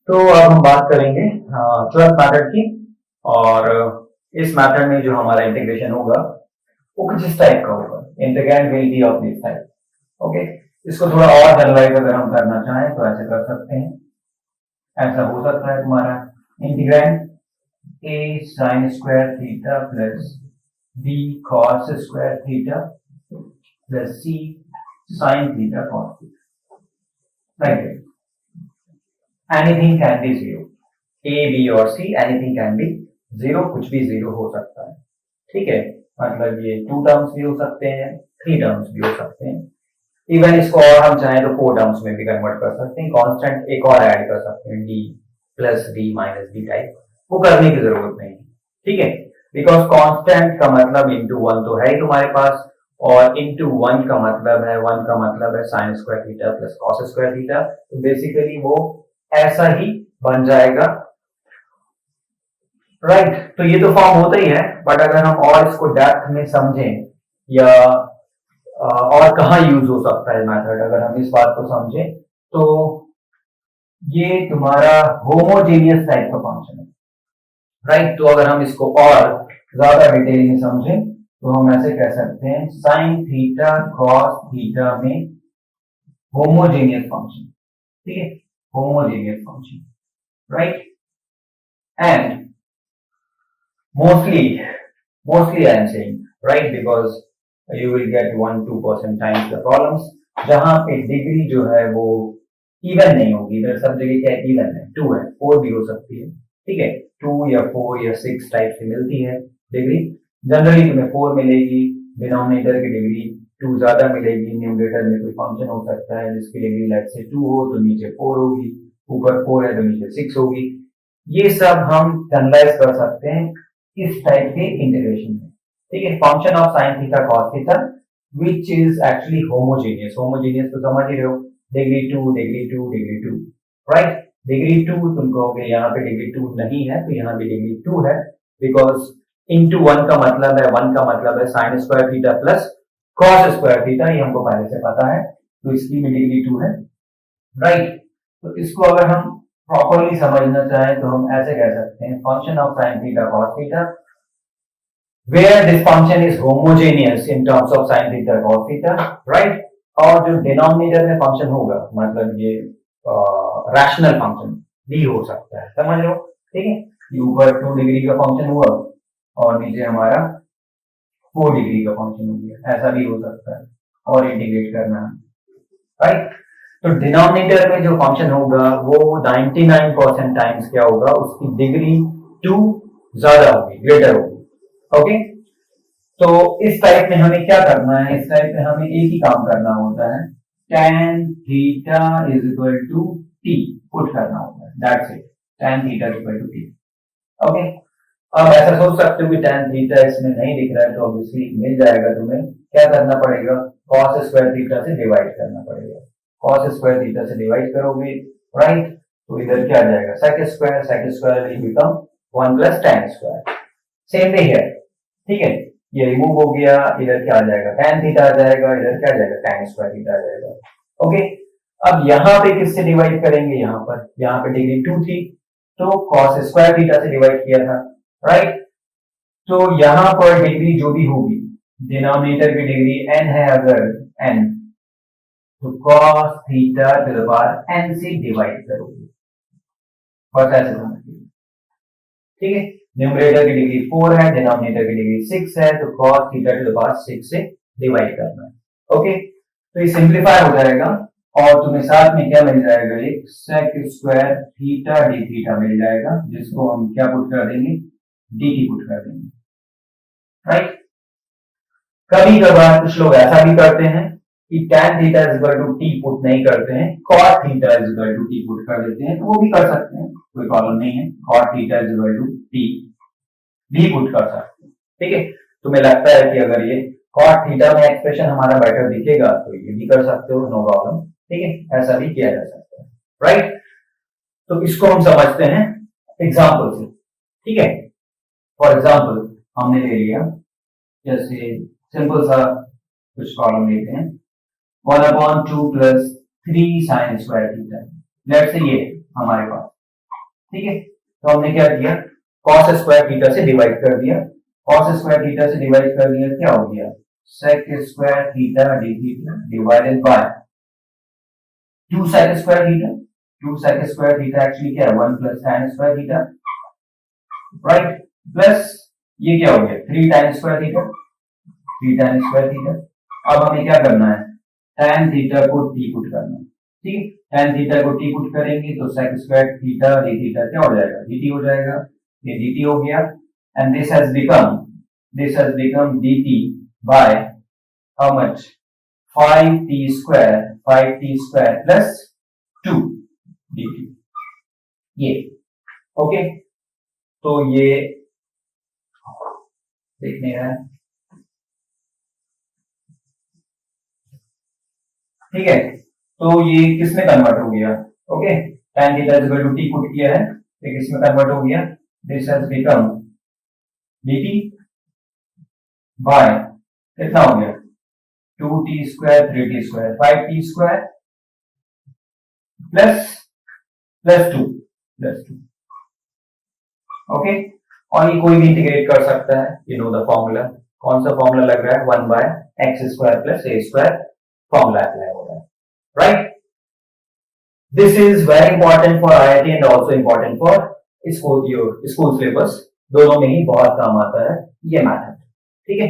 तो अब हम बात करेंगे ट्वेल्थ मेथड की। और इस मेथड में जो हमारा इंटीग्रेशन होगा वो कुछ इस टाइप का होगा। Integrand will be of this type. Okay, इसको थोड़ा और जनरलाइज अगर हम करना चाहें तो ऐसे कर सकते हैं। ऐसा हो सकता है तुम्हारा integrand a sin square theta plus b cos square theta plus c sin theta cos theta, like anything can be zero. A B और C anything can be zero, कुछ भी जीरो हो सकता है। ठीक है, मतलब ये 2 टर्म्स भी हो सकते हैं, 3 टर्म्स भी हो सकते हैं। इवन इसको और हम चाहें तो 4 टर्म्स में भी कन्वर्ट कर सकते हैं। कांस्टेंट एक और ऐड कर सकते हैं, D plus D minus D type. वो करने की जरूरत नहीं है, ठीक है, बिकॉज कांस्टेंट का मतलब इंटू वन तो है ही तुम्हारे पास, और इंटू वन का मतलब है, वन का मतलब है sine square theta plus cos square theta. तो बेसिकली वो ऐसा ही बन जाएगा, राइट। तो ये तो फॉर्म होता ही है, बट अगर हम और इसको डेप्थ में समझें या और कहाँ यूज हो सकता है मेथड, अगर हम इस बात को समझें तो ये तुम्हारा होमोजेनियस टाइप का फंक्शन है, राइट। तो अगर हम इसको और ज्यादा डिटेल में समझें तो हम ऐसे कह सकते हैं साइन थीटा कॉस थीटा में होमोजेनियस फंक्शन, ठीक है, homogeneous function, right. And mostly I am saying, right, because you will get 1-2% times the problems जहां पे डिग्री जो है वो इवन नहीं होगी। इधर सब जगह क्या इवन है, 2 है, 4 भी हो सकती है, ठीक है, 2 या 4 या 6 टाइप से मिलती है डिग्री। जनरली तुम्हें 4 मिलेगी, डिनोमिनेटर की डिग्री 2 ज्यादा मिलेगी, न्यूमरेटर में कोई फंक्शन हो सकता है जिसकी डिग्री लेट से 2 हो तो नीचे 4 होगी, ऊपर 4 है तो नीचे 6 होगी। ये सब हम जनरलाइज कर सकते हैं इस टाइप के इंटीग्रेशन में, ठीक है। Function of sine theta cos theta which is actually homogeneous. Homogeneous तो समझ ही रहे हो, degree 2 degree 2 degree 2, right. Degree 2 तुम कहोगे यहाँ पे डिग्री 2 नहीं है तो यहाँ पे डिग्री 2 है, बिकॉज इंटू वन का मतलब है, वन का मतलब है sine square theta plus cos square theta, ये हमको पहले से पता है, तो इसकी भी डिग्री 2 है, राइट। तो इसको अगर हम प्रॉपरली समझना चाहें तो हम ऐसे कह सकते हैं function of sine theta cos theta where this function is homogeneous in terms of sine theta cos theta, right. और जो डिनोमिनेटर में फंक्शन होगा, मतलब ये रैशनल फंक्शन भी हो सकता है, समझ लो, ठीक है। ये ऊपर 2 डिग्री का फंक्शन हुआ और नीचे हमारा 4 डिग्री का फंक्शन हो गया, ऐसा भी हो सकता है, और इंटीग्रेट करना है, राइट। तो डिनोमिनेटर में जो फंक्शन होगा वो 99% टाइम्स क्या होगा, उसकी डिग्री 2 ज्यादा होगी, ग्रेटर होगी, ओके। तो इस टाइप में हमें क्या करना है, इस टाइप में हमें एक ही काम करना होता है, tan theta is equal to t put करना होता है, that's it, tan theta is equal to t, okay. अब ऐसा सोच सकते हो कि tan थीटा इसमें नहीं दिख रहा है तो ऑब्वियसली मिल जाएगा, तुम्हें क्या करना पड़ेगा, cos स्क्वायर थीटा से डिवाइड करना पड़ेगा। cos स्क्वायर थीटा से डिवाइड करोगे, राइट, तो इधर क्या आ जाएगा, sec square will become 1 plus tan square. Same way here, ठीक है, ये रिमूव हो गया, इधर क्या आ जाएगा, tan थीटा आ जाएगा, इधर क्या आ जाएगा, tan स्क्वायर थीटा आ जाएगा, ओके। अब यहाँ पे किससे डिवाइड करेंगे, यहाँ पे डिग्री 2 थी तो cos स्क्वायर थीटा से डिवाइड किया था, राइट। तो यहाँ पर डिग्री जो भी होगी, डिनोमिनेटर की डिग्री n है अगर n, तो cos theta two the power n से डिवाइड करोगे, बस ऐसे समझिए, ठीक है। न्यूमरेटर की डिग्री 4 है, डिनोमिनेटर की डिग्री 6 है, तो cos theta two the power 6 से डिवाइड करना है, ओके। तो ये सिंप्लीफाई हो जाएगा और तुम्हें साथ में क्या मिल जाएगा, एक sec square theta D theta मिल जाएगा, जिसको हम क्या पुट कर देंगे, dt पुट कर देंगे, राइट। कभी कभार कुछ लोग ऐसा भी करते हैं कि tan theta is equal to t put नहीं करते हैं, cot theta is equal to t put कर देते हैं, तो वो भी कर सकते हैं, कोई प्रॉब्लम नहीं है, cot theta is equal to t भी पुट कर सकते हैं, ठीक है। तुम्हें लगता है कि अगर ये cot थीटा में एक्सप्रेशन हमारा बेटर दिखेगा तो ये भी कर सकते हो, नो प्रॉब्लम, ठीक है, ऐसा भी किया जा सकता है, राइट। तो इसको हम समझते हैं एग्जाम्पल से, ठीक है। फॉर एग्जाम्पल हमने ले लिया, जैसे सिंपल सा कुछ प्रॉब्लम लेते हैं, 1/2 plus 3 sign square theta, let's say ये हमारे पास, ठीक है, तो हमने क्या किया, cos स्क्वायर थीटा से डिवाइड कर दिया, cos स्क्वायर थीटा से डिवाइड कर दिया, क्या हो गया, sec square theta D theta divided by 2 sec square theta, 2 sec square theta actually क्या है 1 plus tan square theta, right, plus ये क्या हो गया 3 tan square theta, 3 tan square theta. अब हमें क्या करना है, tan थीटा को t पुट करना है, ठीक है, tan थीटा को t पुट करेंगे तो sec square theta d theta क्या हो जाएगा dt हो जाएगा, ये dt हो गया, and this has become dt by how much 5t square plus 2 dt, ये ओके, तो ये देखने का, ठीक है, तो ये किसमें कन्वर्ट हो गया, okay, tan theta is equal to t put किया है तो किसमें कन्वर्ट हो गया, this has become dt by कितना हो गया 2t square 3t square 5t square plus 2 okay, और ये कोई भी इंटीग्रेट कर सकता है, यू नो द फॉर्मूला, कौन सा फॉर्मूला लग रहा है 1 bye x square plus a square, formula apply हो रहा है, right. This is very important for IIT and also important for school syllabus, दोनों में ही बहुत काम आता है ये मैथड, ठीक है,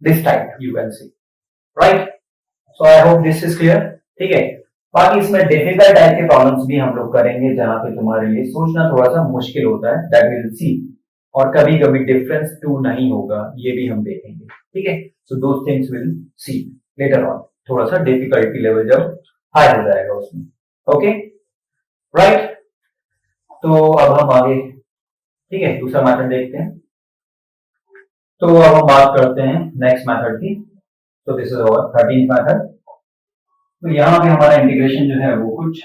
this type you can see, right, so I hope this is clear, ठीक है। बाकी इसमें डिफिकल्ट टाइप के प्रॉब्लम्स भी हम लोग करेंगे जहां पे तुम्हारे लिए सोचना थोड़ा सा मुश्किल होता है, दैट विल सी, और कभी कभी डिफरेंस 2 नहीं होगा, ये भी हम देखेंगे, ठीक है, so those things will see later on, थोड़ा सा डिफिकल्टी लेवल जब हाई हो जाएगा उसमें, ओके, राइट। तो अब हम आगे, ठीक है, दूसरा मेथड देखते हैं, तो अब हम बात करते हैं नेक्स्ट मेथड की, तो this is our 13th method. तो यहां पे हमारा इंटीग्रेशन जो है वो कुछ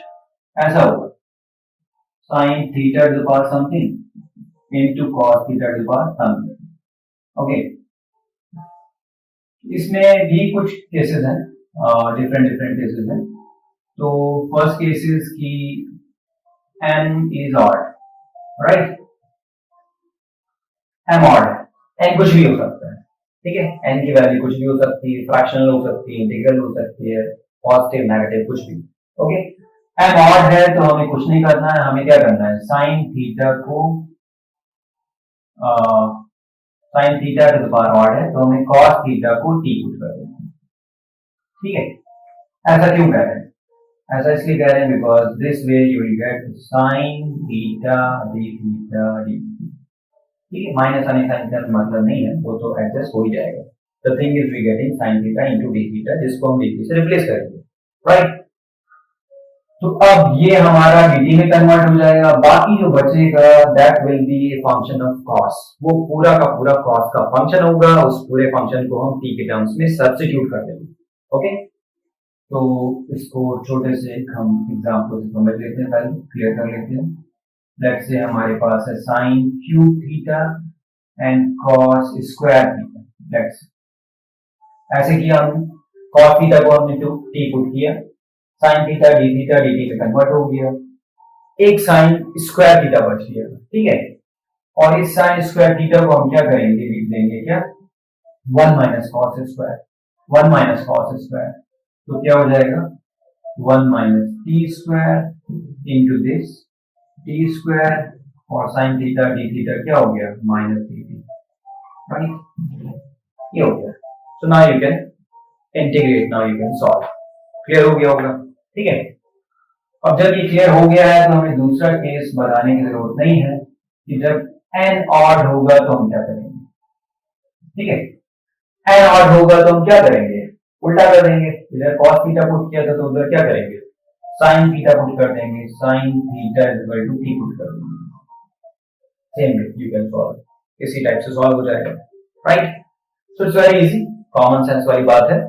ऐसा होगा, sine theta two the power something into cos theta two the power something, okay, इसमें भी कुछ केसेस हैं, डिफरेंट केसेस हैं, तो फर्स्ट केसेस की n is odd, right, m odd है, n कुछ भी हो सकता है, ठीक है, n की वैल्यू कुछ भी हो सकती है, फ्रैक्शनल हो सकती है, इंटीग्रल हो सकती है, पॉजिटिव नेगेटिव कुछ भी, ओके, m ऑड है तो हमें कुछ नहीं करना है, हमें क्या करना है साइन थीटा को sine theta two the power odd है तो हमें कॉस थीटा को t पुट कर देना है, ठीक है, ऐसा क्यों कह रहे हैं, ऐसा इसलिए कह रहे हैं because this way you will get sine theta D theta D, ठीक है, माइनस आने का मतलब नहीं है, वो तो एडजस्ट हो ही जाएगा, the thing is we getting sine theta into d theta, जिसको हम dt से रिप्लेस करेंगे, राइट, तो अब ये हमारा dt में कन्वर्ट हो जाएगा, बाकी जो बचेगा that will B a function of cos, वो पूरा का पूरा cos का फंक्शन होगा, उस पूरे फंक्शन को हम t के टर्म्स में सब्स्टिट्यूट कर देंगे, ओके, तो इसको छोटे से हम एग्जांपल से समझ लेते हैं, पहले क्लियर कर लेते हैं, लेट्स से हमारे पास है sine cube theta and cos square theta, let's ऐसे किया हमने, cos थीटा को हमने तो t पुट किया, साइन थीटा dt में कन्वर्ट हो गया, एक साइन स्क्वायर थीटा बच गया, ठीक है, और इस साइन स्क्वायर थीटा को हम क्या करेंगे, लिख देंगे क्या 1 minus cos square, 1 minus cos square, तो क्या हो जाएगा 1 minus T square into this T square, और साइन थीटा डी थीटा क्या हो गया माइनस टी, राइट, ये हो गया, so now you can integrate, now you can solve, clear हो गया होगा, ठीक है। अब जब ये क्लियर हो गया है तो हमें दूसरा केस बनाने की जरूरत नहीं है कि जब n ऑड होगा तो हम क्या करेंगे, ठीक है, n ऑड होगा तो हम क्या करेंगे, उल्टा कर देंगे, इधर cos थीटा पुट किया था तो उधर क्या करेंगे sin थीटा पुट कर देंगे, sin theta is equal to t put कर देंगे, same way you can solve, इसी टाइप से सॉल्व हो जाएगा, right, so it's very easy, common sense वाली बात है,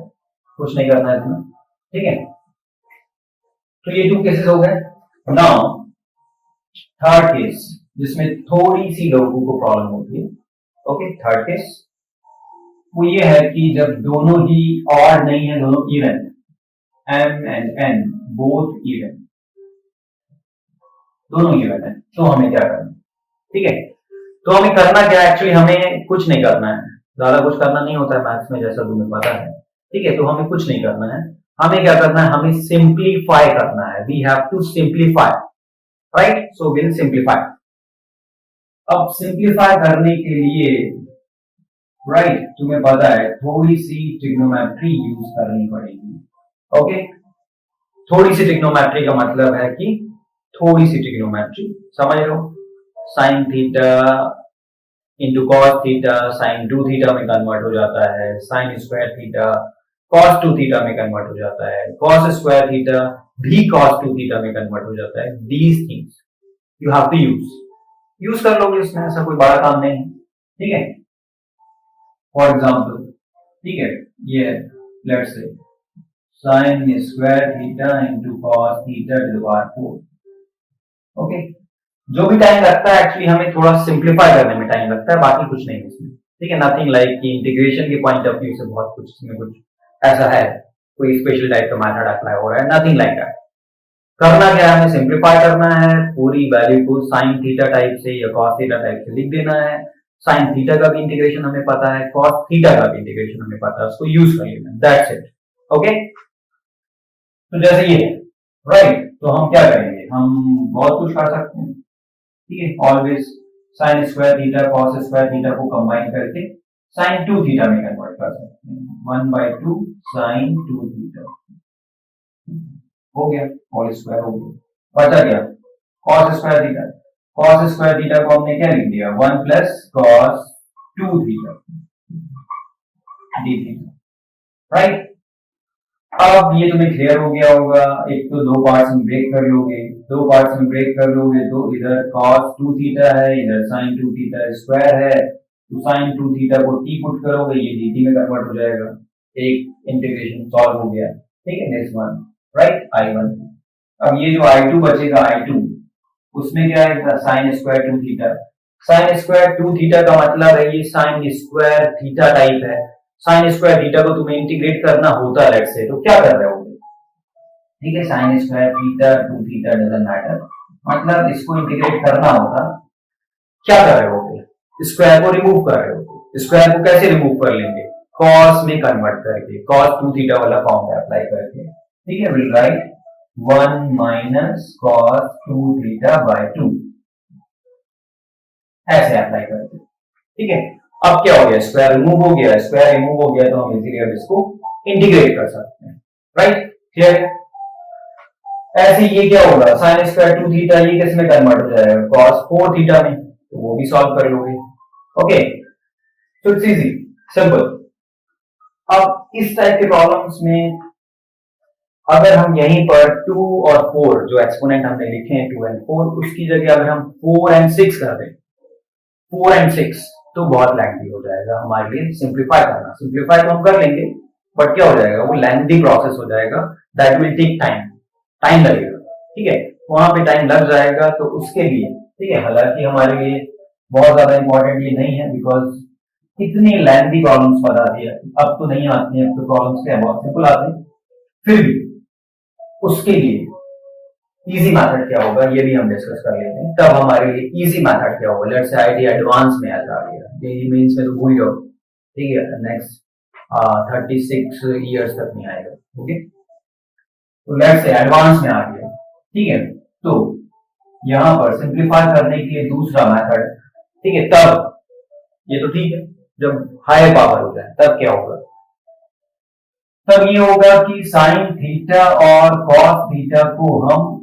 कुछ नहीं करना है इसमें, ठीक है। तो ये 2 केसेस हो गए, नाउ थर्ड केस जिसमें थोड़ी सी लोगों को प्रॉब्लम होती है, ओके, थर्ड केस वो ये है कि जब दोनों ही ऑड नहीं है, दोनों even, m and n both even, दोनों इवन है, तो हमें क्या करना है, ठीक है। तो हमें करना क्या है, एक्चुअली हमें कुछ नहीं करना है, ज्यादा कुछ करना नहीं होता है मैथ्स में, जैसा तुम्हें पता है, ठीक है। तो हमें कुछ नहीं करना है, हमें क्या करना है, हमें सिंप्लीफाई करना है, we have to simplify, right. So will simplify. अब सिंप्लीफाई करने के लिए, राइट, तुम्हें पता है थोड़ी सी ट्रिग्नोमेट्री यूज करनी पड़ेगी, ओके। थोड़ी सी ट्रिग्नोमेट्री का मतलब है कि थोड़ी सी ट्रिग्नोमेट्री, समझ लो, sine theta into cos theta sine two theta में कन्वर्ट हो जाता है, sine square theta cos two theta में कन्वर्ट हो जाता है, कॉस स्क्वायर थीटा भी कॉस टू थीटा में कन्वर्ट हो जाता है। These things you have to use कर लोगे, इसमें ऐसा कोई बड़ा काम नहीं है, ठीक है। फॉर एग्जाम्पल, ठीक है, ये let's say sign square theta into cos theta two the power 4, okay. जो भी टाइम लगता है एक्चुअली हमें थोड़ा सिंप्लीफाई करने में टाइम लगता है, बाकी कुछ नहीं इसमें, ठीक है। नथिंग लाइक कि इंटीग्रेशन के पॉइंट ऑफ व्यू से बहुत कुछ इसमें कुछ ऐसा है, कोई स्पेशल टाइप का मेथड अप्लाई हो रहा है, नथिंग लाइक दैट। करना क्या है, हमें सिंप्लीफाई करना है, पूरी वैल्यू को साइन थीटा टाइप से या कॉस थीटा टाइप से लिख देना है। साइन थीटा का भी इंटीग्रेशन हमें पता है, कॉस थीटा का भी इंटीग्रेशन हमें पता है, उसको यूज कर लेना, दैट्स इट, ओके। तो जैसे ये, राइट, तो हम क्या करेंगे, हम बहुत कुछ कर सकते हैं, ठीक है। Always sign square theta cos square theta को कंबाइन करके साइन टू थीटा में कन्वर्ट कर सकते हैं, 1/2 साइन टू थीटा हो गया, होल स्क्वायर हो गया, बचा गया cos square theta. Cos square theta को हमने क्या लिख दिया, 1 plus cos two theta D theta, right. अब ये तुम्हें क्लियर हो गया होगा, एक तो दो पार्ट्स में ब्रेक कर लोगे, दो पार्ट्स में ब्रेक कर लोगे तो इधर cos 2 थीटा है, इधर sin 2 थीटा स्क्वायर है, तो sin 2 थीटा को t पुट करोगे, ये dt में कन्वर्ट हो जाएगा, एक इंटीग्रेशन सॉल्व हो गया, ठीक है। Next one, right, I1। अब ये जो I2 बचेगा, I2 उसमें क्या है, sin square 2 theta. sin square 2 theta का मतलब है ये sin स्क्वायर थीटा टाइप है, साइन स्क्वायर थीटा को तुम्हें इंटीग्रेट करना होता है, लेट्स से, तो क्या कर रहे हो, ठीक है, sine square theta 2 theta doesn't matter, मतलब इसको इंटीग्रेट करना होता, क्या कर रहे हो, स्क्वायर को रिमूव कर रहे हो। स्क्वायर को कैसे रिमूव कर लेंगे, कॉस में कन्वर्ट करके, कॉस 2 थीटा वाला फॉर्म अप्लाई करके, ठीक है। Will write 1 minus cos 2 theta by 2, ऐसे अप्लाई करके, ठीक है। अब क्या हो गया, स्क्वायर रिमूव हो गया, स्क्वायर रिमूव हो गया तो हम इजीली अब इसको इंटीग्रेट कर सकते हैं, राइट, क्लियर। ऐसे ये क्या होगा, साइन स्क्वायर 2 थीटा ये किस में कन्वर्ट हो जाएगा, cos 4 थीटा में, तो वो भी सॉल्व कर लोगे, ओके। तो इट्स इजी, सिंपल। अब इस टाइप के प्रॉब्लम्स में अगर हम यहीं पर 2 और 4 जो एक्सपोनेंट हमने लिखे हैं 2 और 4, उसकी जगह अगर हम 4 और 6 कर दें, 4 और 6, तो बहुत लेंथी हो जाएगा हमारे लिए सिंप्लीफाई करना। सिंप्लीफाई तो हम कर लेंगे, बट क्या हो जाएगा, वो लेंथी प्रोसेस हो जाएगा, दैट विल टेक टाइम लगेगा, ठीक है। वहां पे टाइम लग जाएगा, तो उसके लिए, ठीक है, हालांकि हमारे लिए बहुत ज्यादा इंपॉर्टेंट ये नहीं है, बिकॉज इतनी लेंथी प्रॉब्लम्स बता दिया, अब तो नहीं आती हैं, अब तो प्रॉब्लम्स क्या बहुत सिंपल आते हैं, फिर भी उसके लिए इजी मेथड क्या होगा ये भी हम डिस्कस कर लेते हैं। तब हमारे लिए इजी मेथड क्या होगा, लेट्स से आईटी एडवांस में आ गया, जेईई मेंस में तो भूल जाओ, ठीक है, नेक्स्ट 36 इयर्स तक नहीं आएगा, ओके। तो लेट्स से एडवांस में आ गया, ठीक है। तो यहां पर सिंप्लीफाई करने के लिए दूसरा मेथड, ठीक है, तब ये तो ठीक है, जब हाई पावर हो जाए तब क्या होगा, तब ये होगा कि साइन थीटा और कॉस थीटा को हम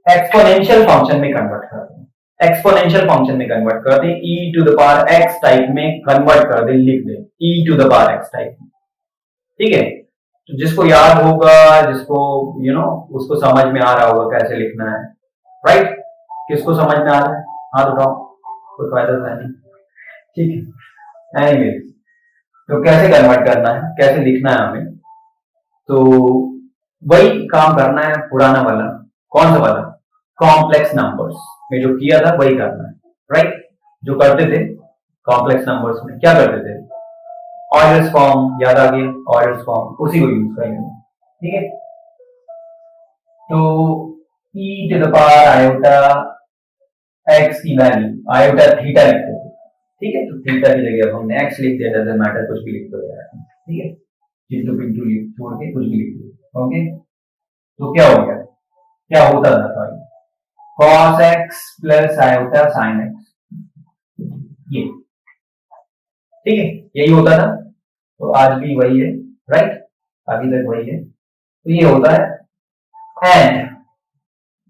एक्सपोनेंशियल फंक्शन में कन्वर्ट करते हैं, एक्सपोनेंशियल फंक्शन में कन्वर्ट करते हैं, e to the power x type में कन्वर्ट कर दे, लिख दे e to the power x type में, ठीक है। तो जिसको याद होगा, जिसको उसको समझ में आ रहा होगा कैसे लिखना है, राइट। किसको समझ में आ रहा है, हाथ उठाओ, कोई फायदा नहीं, ठीक है। एनीवे, तो कैसे कन्वर्ट करना है, कैसे लिखना है हमें, तो वही काम करना है पुराना वाला, कौन सा वाला, कॉम्प्लेक्स नंबर्स में जो किया था वही करना है, राइट। जो करते थे कॉम्प्लेक्स नंबर्स में क्या करते थे, ऑर्डर्स फॉर्म, याद आ गया, ऑर्डर्स फॉर्म, उसी को यूज करेंगे, ठीक है। तो e to the power iota x की वैल्यू आयोटा थीटा लिखते थे, ठीक है, तो थीटा की जगह अब हमने x लिख दिया, डजंट मैटर, कुछ भी लिख दो यार, ठीक है, चिंटू पिंटू छोड़ के कुछ भी लिख दो, ओके। तो क्या हो गया, क्या होता था, sorry, cos x plus iota sin x, ये ठीक है, यही होता था, तो आज भी वही है, राइट, अभी तक वही है, तो ये होता है। And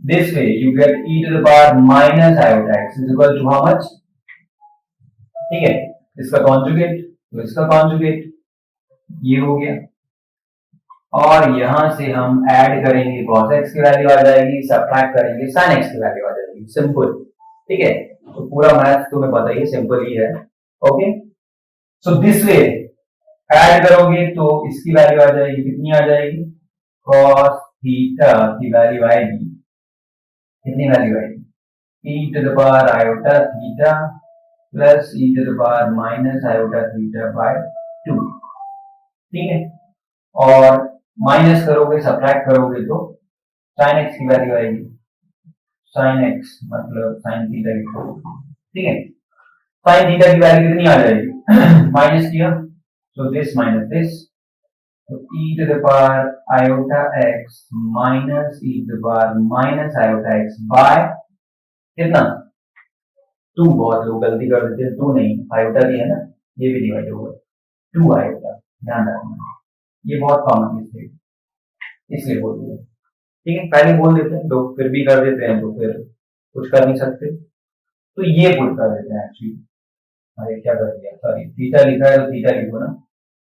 this way you get e to the power minus iota x is equal to how much, ठीक है, इसका कॉन्जुगेट तो इसका कॉन्जुगेट, ये हो गया, और यहां से हम ऐड करेंगे cos x की वैल्यू आ जाएगी, सब्ट्रैक्ट करेंगे sin x की वैल्यू आ जाएगी, सिंपल, ठीक है, तो पूरा मैथ तुम्हें पता ही है, सिंपल ही है, okay. So this way add करोगे तो इसकी वैल्यू आ जाएगी, कितनी आ जाएगी, cos थीटा की वैल्यू आएगी, कितनी वैल्यू आएगी, e to the power iota theta plus e to the power minus iota theta by 2, ठीक है, और माइनस करोगे, सब्ट्रैक्ट करोगे तो sin x की वैल्यू आएगी, sin x मतलब sin थीटा लिखो, ठीक है, sin थीटा की वैल्यू कितनी आ जाएगी, माइनस किया तो दिस माइनस दिस, तो e to the power iota x minus e to the power minus iota x by कितना, 2, बहुत लोग गलती कर देते हैं, 2 नहीं, आयोटा भी है ना, ये भी डिवाइड होगा, 2 आयोटा, ध्यान रखना, ये बहुत कॉमन मिस्टेक, इसलिए बोल दिया, ठीक है, पहले बोल देते हैं लोग, फिर भी कर देते हैं, तो फिर कुछ कर नहीं सकते, तो ये पुट कर देते हैं एक्चुअली, अरे क्या कर दिया, सॉरी, थीटा लिखा है तो थीटा लिखो ना,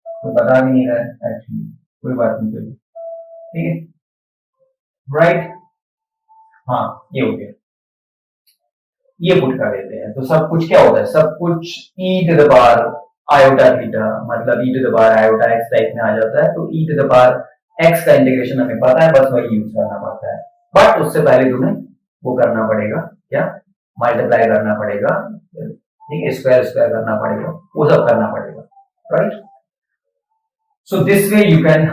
कोई बता भी नहीं रहा है एक्चुअली, कोई बात नहीं, चलो ठीक है, राइट, हाँ ये हो गया, ये पुट कर देते हैं, तो सब कुछ क्या होता है, सब कुछ e to the power iota theta मतलब e to the power iota x type में आ जाता है, तो e to the power x का इंटीग्रेशन हमें पता है, बस वही यूज करना पड़ता है, बट उससे पहले तुम्हें वो करना पड़ेगा, क्या, मल्टीप्लाई करना पड़ेगा, ठीक है, स्क्वायर स्क्वायर करना पड़ेगा, वो सब करना पड़ेगा, right. So this way you can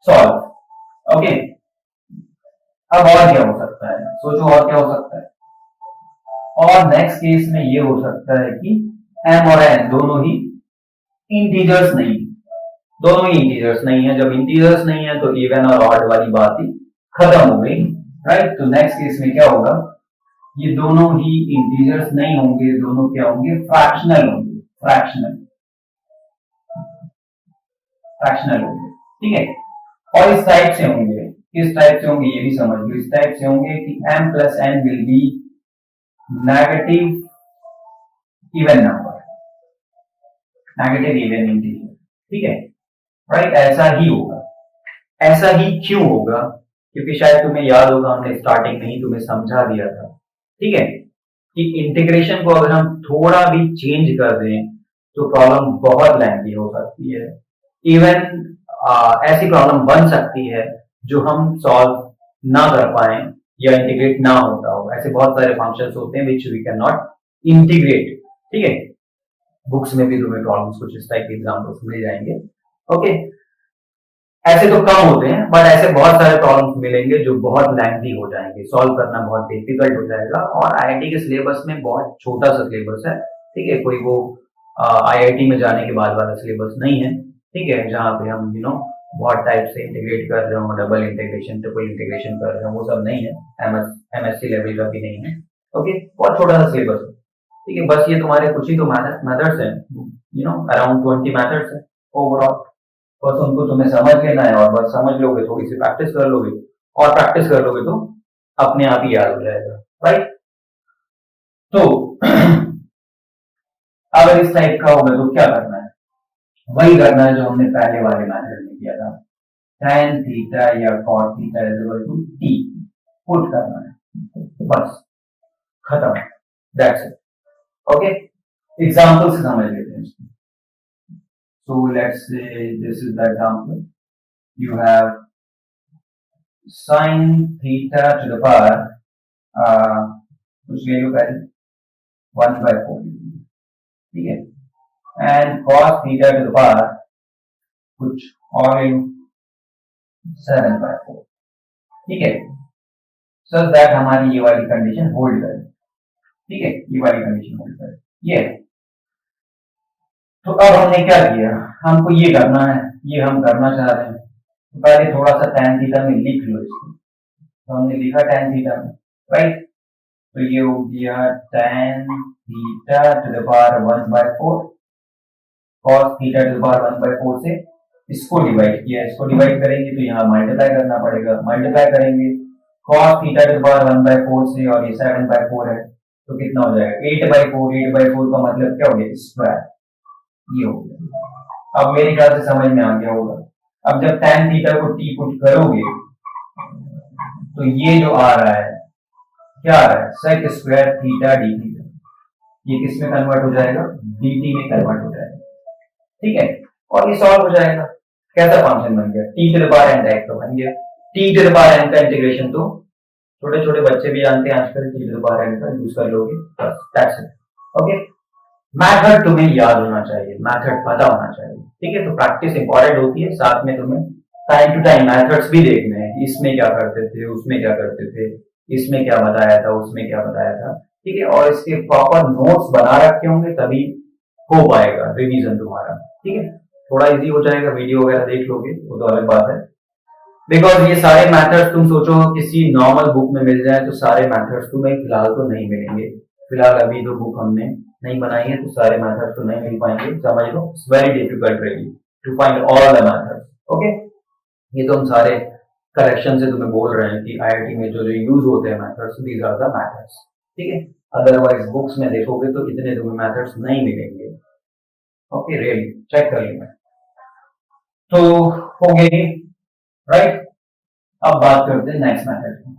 solve, okay. अब और क्या हो सकता है, सोचो और क्या हो सकता है, और नेक्स्ट केस में ये हो सकता है कि m और n दोनों ही इंटीजर्स नहीं, दोनों ही इंटीजर्स नहीं है, जब इंटीजर्स नहीं है तो इवन और ऑड वाली बात ही खत्म हो गई, राइट। तो नेक्स्ट केस में क्या होगा, ये दोनों ही इंटीजर्स नहीं होंगे, दोनों क्या होंगे, फ्रैक्शनल होंगे, फ्रैक्शनल फ्रैक्शनल होंगे, ठीक है, और इस टाइप से होंगे, किस टाइप से होंगे ये भी समझ लो, इस टाइप से होंगे कि m plus n will be negative even number, negative even integer, ठीक है, राइट, ऐसा ही होगा, ऐसा ही क्यों होगा, क्योंकि शायद तुम्हें याद होगा हमने स्टार्टिंग में ही तुम्हें समझा दिया था, ठीक है, कि इंटीग्रेशन को अगर हम थोड़ा भी चेंज कर दें तो प्रॉब्लम बहुत लेंथी हो सकती है, इवन ऐसी प्रॉब्लम बन सकती है जो हम सॉल्व ना कर पाए या इंटीग्रेट ना होता हो, ऐसे बहुत सारे फंक्शंस होते हैं which we can not integrate, ठीक है, बुक्स में भी तुम्हें प्रॉब्लम्स कुछ इस टाइप के एग्जांपल्स मिल जाएंगे, ओके। ऐसे तो कम होते हैं बट ऐसे बहुत सारे प्रॉब्लम्स मिलेंगे जो बहुत लेंथी हो जाएंगे, सॉल्व करना बहुत डिफिकल्ट हो जाएगा, और आईआईटी के सिलेबस में बहुत छोटा सा सिलेबस है, ठीक है, कोई वो आईआईटी में जाने के बाद वाला सिलेबस नहीं है, ठीक है, जहाँ पे हम बहुत टाइप से इंटीग्रेट कर रहे हो, डबल इंटीग्रेशन, ट्रिपल इंटीग्रेशन कर रहे हो, वो सब नहीं है, एमएससी लेवल का भी नहीं है, ओके, बहुत छोटा सा सिलेबस है, ठीक है, बस ये तुम्हारे कुछ ही तो मेथड्स हैं, अराउंड 20 मेथड्स है ओवरऑल, बस उनको तुम्हें समझ लेना है, और बस समझ लोगे, थोड़ी सी प्रैक्टिस कर लोगे, और प्रैक्टिस कर लोगे तो अपने आप ही याद हो जाएगा, राइट। तो अगर इस टाइप का होगा तो क्या करना है, वही करना है जो हमने पहले वाले मेथड में किया था, tan थीटा या cot theta is equal to t put करना है, बस खत्म, दैट्स इट, ओके। एग्जांपल से समझ लेते हैं इसको, so let's say this is the example, you have sin theta to the power कुछ ले लो पहले 1/4, ठीक है, and cos theta to the power कुछ और ले लो 7/4, ठीक है, सच दैट हमारी ये वाली कंडीशन होल्ड करे, ठीक है, ये वाली कंडीशन होल्ड करे, ये है। तो अब हमने क्या किया, हमको ये करना है, ये हम करना चाह रहे हैं, तो पहले थोड़ा सा tan थीटा में लिख लो इसको। तो हमने लिखा tan थीटा में, राइट, तो ये हो गया tan theta two the power 1/4 cos theta two the power 1/4 से इसको डिवाइड किया, इसको डिवाइड करेंगे तो यहाँ मल्टीप्लाई करना पड़ेगा, मल्टीप्लाई करेंगे cos theta two the power 1/4 से, और ये 7/4 है, तो कितना हो जाएगा 8/4, 8/4 का मतलब क्या हो गया स्क्वायर, ये हो गया। अब मेरे ख्याल से समझ में आ गया होगा। अब जब tan थीटा को t पुट करोगे तो ये जो आ रहा है, क्या आ रहा है, sec square theta D theta, ये किस में कन्वर्ट हो जाएगा, dt में कन्वर्ट हो जाएगा, ठीक है, और ये सॉल्व हो जाएगा। कैसा फंक्शन बन गया, t to the power n type का बन गया। t to the power n का इंटीग्रेशन तो छोटे छोटे बच्चे भी जानते हैं आजकल, t to the power n का यूज कर लोगे, बस दैट्स इट, ओके। मैथड तुम्हें याद होना चाहिए, मैथड पता होना चाहिए, ठीक है, तो प्रैक्टिस इंपॉर्टेंट होती है, साथ में तुम्हें टाइम टू टाइम मैथड्स भी देखने हैं, इसमें क्या करते थे, उसमें क्या करते थे, इसमें क्या बताया था, उसमें क्या बताया था, ठीक है, और इसके प्रॉपर नोट्स बना रखे होंगे तभी हो पाएगा रिवीजन तुम्हारा, ठीक है, थोड़ा इजी हो जाएगा, वीडियो वगैरह देख लोगे वो तो अलग बात है। बिकॉज ये सारे मैथड्स तुम सोचो किसी नॉर्मल बुक में मिल जाए तो सारे मैथड्स तुम्हें फिलहाल तो नहीं मिलेंगे, फिलहाल अभी जो बुक हमने नहीं बनाई है तो सारे मेथड्स तो नहीं मिल पाएंगे, समझ लो, it's very difficult really to find all the methods, okay. ये तो हम सारे कलेक्शन से तुम्हें बोल रहे हैं कि आईआईटी में जो जो यूज होते हैं methods, these are the methods, ठीक है, अदरवाइज बुक्स में देखोगे तो इतने तुम्हें मेथड्स नहीं मिलेंगे, ओके, रियली चेक कर लेना। तो हो गई, राइट, अब बात करते हैं नेक्स्ट मेथड की।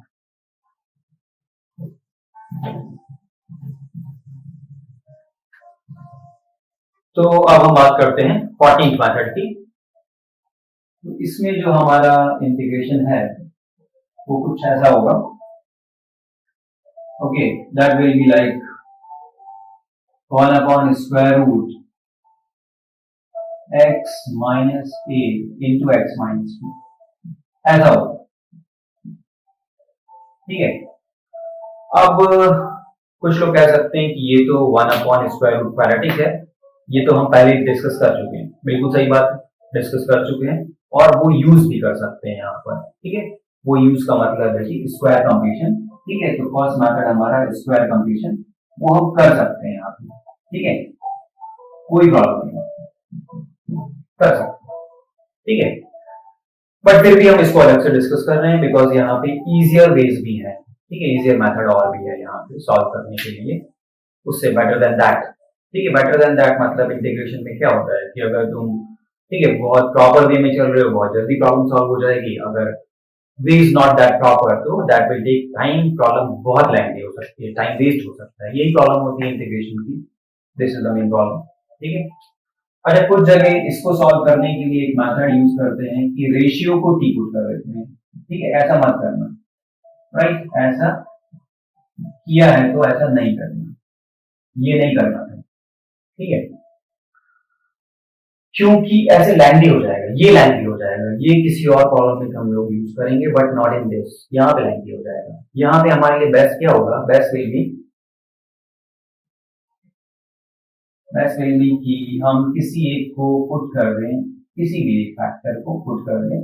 तो अब हम बात करते हैं 14th मेथड की। तो इसमें जो हमारा इंटीग्रेशन है वो कुछ ऐसा होगा, okay, that will be like 1 upon square root x minus a into x minus b, ऐसा होगा, ठीक है। अब कुछ लोग कह सकते हैं कि ये तो 1 अपॉन स्क्वायर रूट क्वाड्रेटिक है, ये तो हम पहले डिस्कस कर चुके हैं, बिल्कुल सही बात, डिस्कस कर चुके हैं, और वो यूज भी कर सकते हैं यहाँ पर, ठीक है, वो यूज का मतलब है कि स्क्वायर कंप्लीशन, ठीक है, तो फर्स्ट मेथड हमारा स्क्वायर कंप्लीशन वो हम कर सकते हैं यहाँ पे, ठीक है, कोई प्रॉब्लम नहीं, कर सकते हैं, ठीक है, बट फिर भी हम इसको अलग से डिस्कस कर रहे हैं बिकॉज यहाँ पे इजियर वेज भी है, ठीक है, इजियर मेथड और भी है यहाँ पे सॉल्व करने के लिए, उससे बेटर देन दैट, ठीक है, बेटर देन दैट मतलब इंटीग्रेशन में क्या होता है कि अगर तुम, ठीक है, बहुत प्रॉपर वे में चल रहे हो बहुत जल्दी प्रॉब्लम सॉल्व हो जाएगी, अगर way is not that proper तो that will take time, problem बहुत लेंथी हो सकती है, टाइम वेस्ट हो सकता है, यही प्रॉब्लम होती है इंटीग्रेशन की, this is the main problem, ठीक है। अच्छा, कुछ जगह इसको सॉल्व करने के लिए एक मेथड यूज करते हैं कि रेशियो को टी पुट कर देते हैं, ठीक है, ऐसा मत करना, राइट, ऐसा किया है तो ऐसा नहीं करना, ये नहीं करना था, ठीक है, क्योंकि ऐसे लैंडी हो जाएगा, ये लैंडी हो जाएगा, ये किसी और प्रॉब्लम में हम लोग यूज करेंगे बट नॉट इन दिस, यहाँ पे लैंडी हो जाएगा, यहाँ पे हमारे लिए बेस्ट क्या होगा, बेस्ट विल बी कि हम किसी एक को पुट कर दें, किसी भी एक फैक्टर को पुट कर दें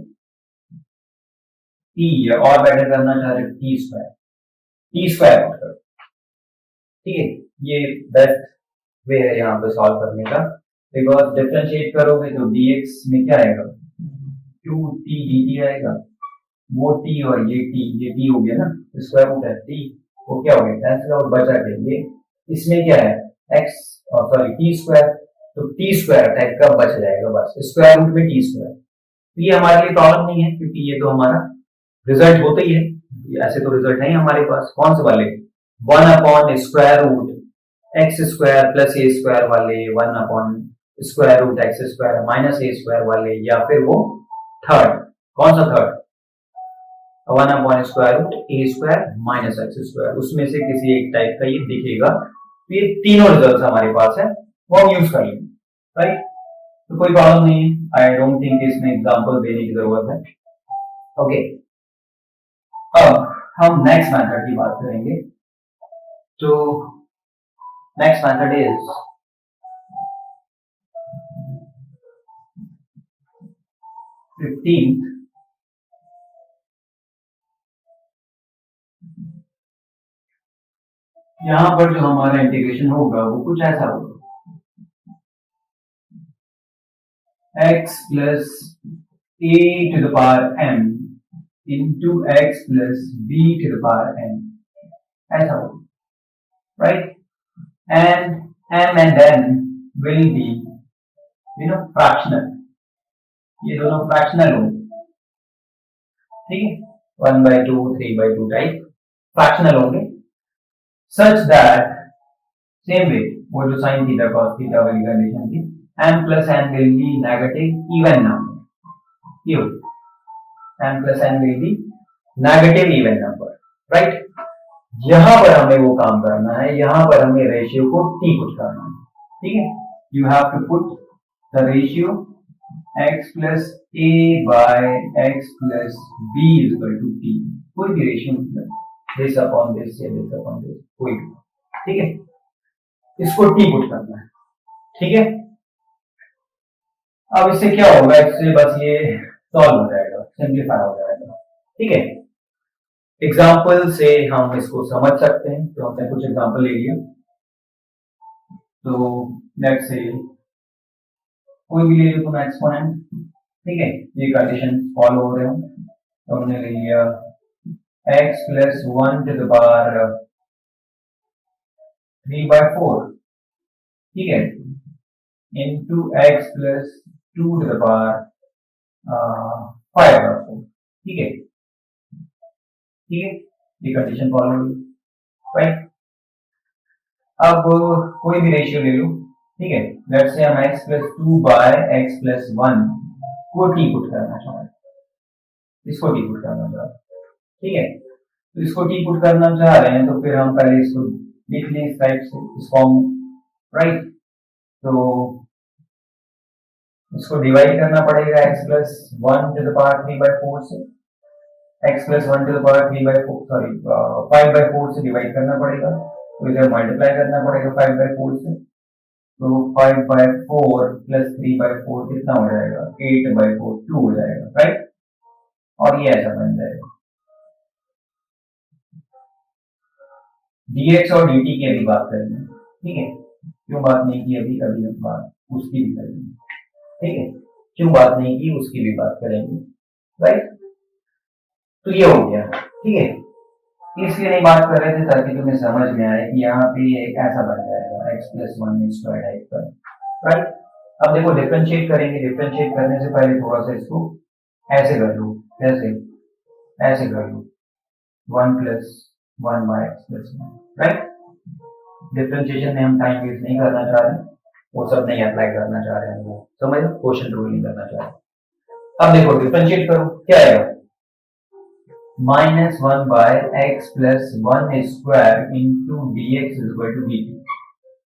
टी, और बेटर करना चाह रहे टी स्क्वायर पुट कर, ठीक है, ये बेस्ट वे है यहाँ पे सॉल्व करने का, बिकॉज डिफरेंशिएट करोगे तो dx में क्या आएगा 2t dt आएगा, वो t और ये t हो गया ना, स्क्वायर रूट है t, वो क्या हो गया कैंसिल आउट, बचा के ये इसमें क्या है x और सॉरी टी स्क्वायर, तो टी स्क्वायर टाइप का बच जाएगा, बस स्क्वायर रूट में टी स्क्वायर, तो ये हमारे लिए प्रॉब्लम नहीं है क्योंकि ये तो हमारा रिजल्ट होता ही है, ऐसे तो रिजल्ट है हमारे पास, कौन से वाले 1 upon square root x square plus a square वाले, 1 upon square root x square minus a square वाले, या फिर वो थर्ड, कौन सा third 1 upon square root a square minus x square, उसमें से किसी एक टाइप का ये दिखेगा, तो ये तीनों रिजल्ट हमारे पास है, वो हम यूज करेंगे, राइट, तो कोई प्रॉब्लम नहीं है, आई डोंट थिंक इसमें एग्जांपल देने की जरूरत है, ओके। अब हम नेक्स्ट मेथड की बात करेंगे। तो नेक्स्ट मेथड इज 15th यहां पर जो हमारा इंटीग्रेशन होगा वो कुछ ऐसा होगा, x plus a to the power m into x plus b to the power n, ऐसा होगा, right? And m and n will be fractional, ये दोनों फ्रैक्शनल होंगे, ठीक है, 1/2 3/2 टाइप फ्रैक्शनल होंगे, सच दैट सेम वे वो जो साइन थीटा कॉस थीटा वाली कंडीशन थी, m plus n will be negative even number, ये m plus n will be negative even number, right? यहां पर हमें वो काम करना है, यहां पर हमें रेशियो को t पुट करना है, ठीक है, you have to put the ratio x plus a by x plus b is equal to t, कोई भी रेशियो दिस अपॉन दिस या दिस अपॉन दिस, कोई भी, ठीक है, इसको t पुट करना है, ठीक है। अब इससे क्या होगा, इससे बस ये सॉल्व हो जाएगा, सिंप्लीफाई हो जाएगा, ठीक है। एग्जाम्पल से हम इसको समझ सकते हैं, तो हमने कुछ एग्जाम्पल ले लिया, तो लेट्स से कोई भी ले लो तुम एक्सपोनेंट, ठीक है, ये कंडीशन फॉलो हो रहे हो, तो हमने ले लिया x plus 1 to the power 3/4, ठीक है, into x plus 2 to the power 5/4, ठीक है, ठीक है, ये कंडीशन फॉलो होगी, राइट। अब कोई भी रेशियो ले लो, ठीक है, लेट्स से हम x plus 2 by x plus 1 को t पुट करना चाहते हैं, इसको t पुट करना चाहते हैं, ठीक है, तो इसको t पुट करना चाह रहे हैं, तो फिर हम पहले इसको लिख लें इस टाइप से, इस फॉर्म में, राइट। तो इसको डिवाइड करना पड़ेगा x plus 1 to the power 3/4 से, x plus 1 to the power 3/4 sorry 5/4 से डिवाइड करना पड़ेगा, तो इधर मल्टीप्लाई करना पड़ेगा 5/4 से, तो 5/4 प्लस 3/4 कितना हो जाएगा, 8/4 2 हो जाएगा, राइट, और ये ऐसा बन जाएगा। dx और dt की अभी बात करेंगे, ठीक है, क्यों बात नहीं की अभी, अभी हम बात उसकी भी करेंगे, ठीक है, क्यों बात नहीं की उसकी भी बात करेंगे, राइट। तो ये हो गया, ठीक है, इसलिए नहीं बात कर रहे थे ताकि तुम्हें समझ में आए कि यहाँ पे एक ऐसा बन जाएगा x plus 1 स्क्वायर टाइप का, राइट। अब देखो डिफरेंशिएट करेंगे, डिफरेंशिएट करने से पहले थोड़ा सा इसको ऐसे कर लो, ऐसे ऐसे कर लो, 1 plus 1 by x plus 1, right. Differentiation में हम टाइम वेस्ट नहीं करना चाह रहे, वो सब नहीं अप्लाई करना चाह रहे हैं, वो समझ लो, क्वेश्चन रूल नहीं करना चाह रहे। अब देखो डिफरेंशिएट करो, क्या आएगा, -1 by x plus 1 square into dx is equal to dt,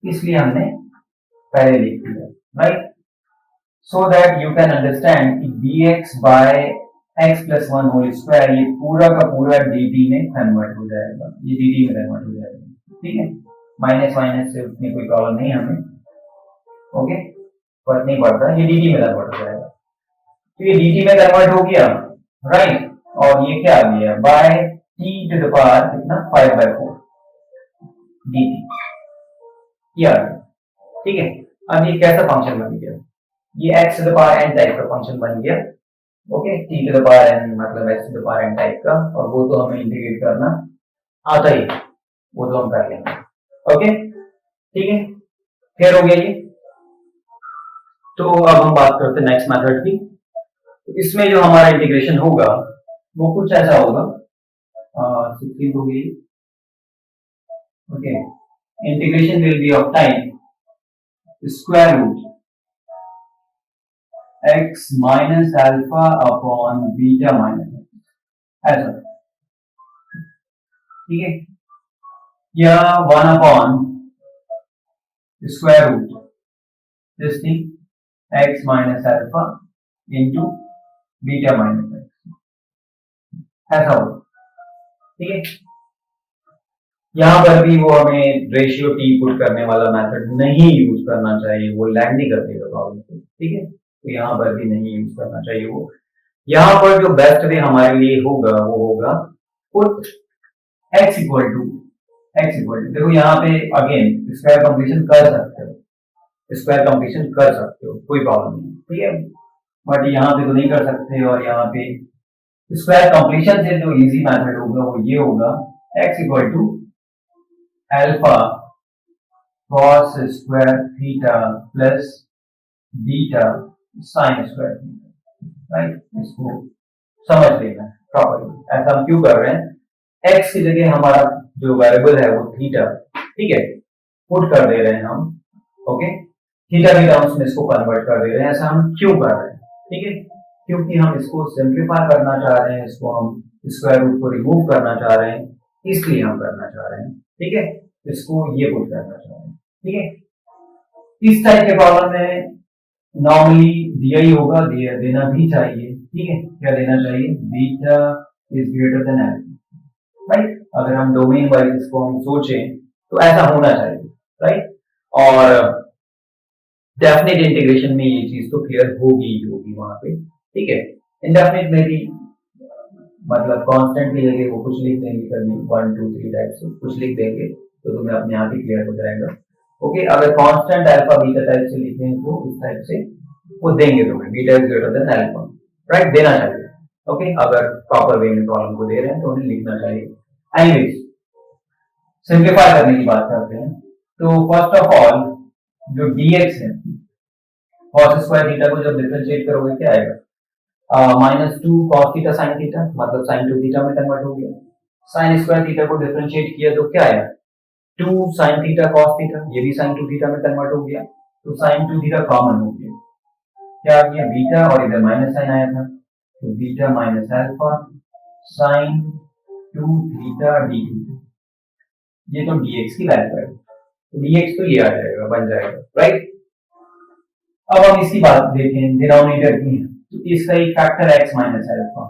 इसलिए हमने पहले लिख दिया, right, so that you can understand कि dx by x plus 1 whole square ये पूरा का पूरा dt में कन्वर्ट हो जाएगा, ये dt में कन्वर्ट हो जाएगा, ठीक है, माइनस माइनस से उतनी कोई प्रॉब्लम नहीं हमें, ओके, फर्क नहीं पड़ता, ये dt में कन्वर्ट हो जाएगा, तो ये dt में कन्वर्ट हो गया, राइट, और ये क्या आ गया, bye t to the power कितना 5/4 dt, ये आ गया, ठीक है। अब ये कैसा फंक्शन बन गया, ये x to the power n type का फंक्शन बन गया, okay, t to the power n मतलब x to the power n type का, और वो तो हमें इंटीग्रेट करना आता ही, वो तो हम कर लेंगे, ओके, ठीक है, क्लियर हो गया ये। तो अब हम बात करते हैं नेक्स्ट मेथड की, तो इसमें जो हमारा इंटीग्रेशन होगा वो कुछ ऐसा होगा, 16 हो गई, okay, integration will be of time square root x minus alpha upon beta minus, ऐसा, ठीक है, या 1 upon square root this thing x minus alpha into beta minus x, ऐसा होगा, ठीक है। यहाँ पर भी वो हमें रेशियो टी पुट करने वाला मेथड नहीं यूज करना चाहिए, वो लैंड नहीं कर देगा प्रॉब्लम को, ठीक है। तो यहाँ पर भी नहीं यूज करना चाहिए वो। यहाँ पर जो बेस्ट वे हमारे लिए होगा वो होगा पुट x इक्वल टू देखो यहाँ पे अगेन स्क्वायर कंप्लीशन कर सकते हो, स्क्वायर कंप्लीशन कर सकते हो, कोई प्रॉब्लम नहीं, ठीक है। बट यहाँ पे तो नहीं कर सकते, और यहाँ पे स्क्वायर कंप्लीशन से जो इजी मेथड होगा वो ये होगा x equal to alpha cos square theta plus beta sine square theta, right. इसको समझ लेना प्रॉपर्ली। ऐसा हम क्यों कर रहे हैं, x की जगह हमारा जो वेरिएबल है वो थीटा, ठीक है, पुट कर दे रहे हैं हम, ओके। थीटा के टर्म्स में इसको कन्वर्ट कर दे रहे हैं। ऐसा हम क्यों कर रहे हैं, ठीक है, क्योंकि हम इसको सिंप्लीफाई करना चाह रहे हैं, इसको हम स्क्वायर रूट को रिमूव करना चाह रहे हैं, इसलिए हम करना चाह रहे हैं, ठीक है। इसको ये पुट करना चाह रहे हैं, ठीक है। इस टाइप के प्रॉब्लम में नॉर्मली दिया ही होगा, देना भी चाहिए, ठीक है। क्या देना चाहिए, beta is greater than alpha, right. अगर हम डोमेन वाइज इसको हम सोचें तो ऐसा होना चाहिए, राइट। और डेफिनेट इंटीग्रेशन में ये चीज तो क्लियर होगी ही होगी वहां पे, ठीक है। इंडेफिनेट में भी मतलब कांस्टेंट की जगह वो कुछ लिख देंगे, कभी 1 2 3 टाइप से कुछ लिख देंगे तो तुम्हें अपने आप ही क्लियर हो जाएगा, ओके। अगर कांस्टेंट अल्फा बीटा टाइप से लिखें तो इस टाइप से वो देंगे तुम्हें, beta is greater than alpha, right, देना चाहिए, ओके। अगर प्रॉपर वे में प्रॉब्लम को दे रहे हैं तो उन्हें लिखना चाहिए। एनीवेज सिंप्लीफाई करने की बात करते हैं, तो फर्स्ट ऑफ ऑल जो dx है cos स्क्वायर थीटा को जब डिफरेंशिएट करोगे क्या आएगा, -2 cos थीटा sin थीटा, मतलब sin 2 थीटा में कन्वर्ट हो गया। sin स्क्वायर थीटा को डिफरेंशिएट किया तो क्या आया, 2 sin थीटा cos थीटा, ये भी sin 2 थीटा में कन्वर्ट हो गया, तो sin 2 थीटा कॉमन हो गया, क्या आ गया बीटा, और इधर माइनस साइन आया था तो beta minus alpha sin 2 theta D theta, ये तो dx की वैल्यू है, तो dx तो ये आ जाएगा, बन जाएगा, राइट। अब हम इसकी बात देखें डिनोमिनेटर की, तो इसका एक फैक्टर है x माइनस अल्फा,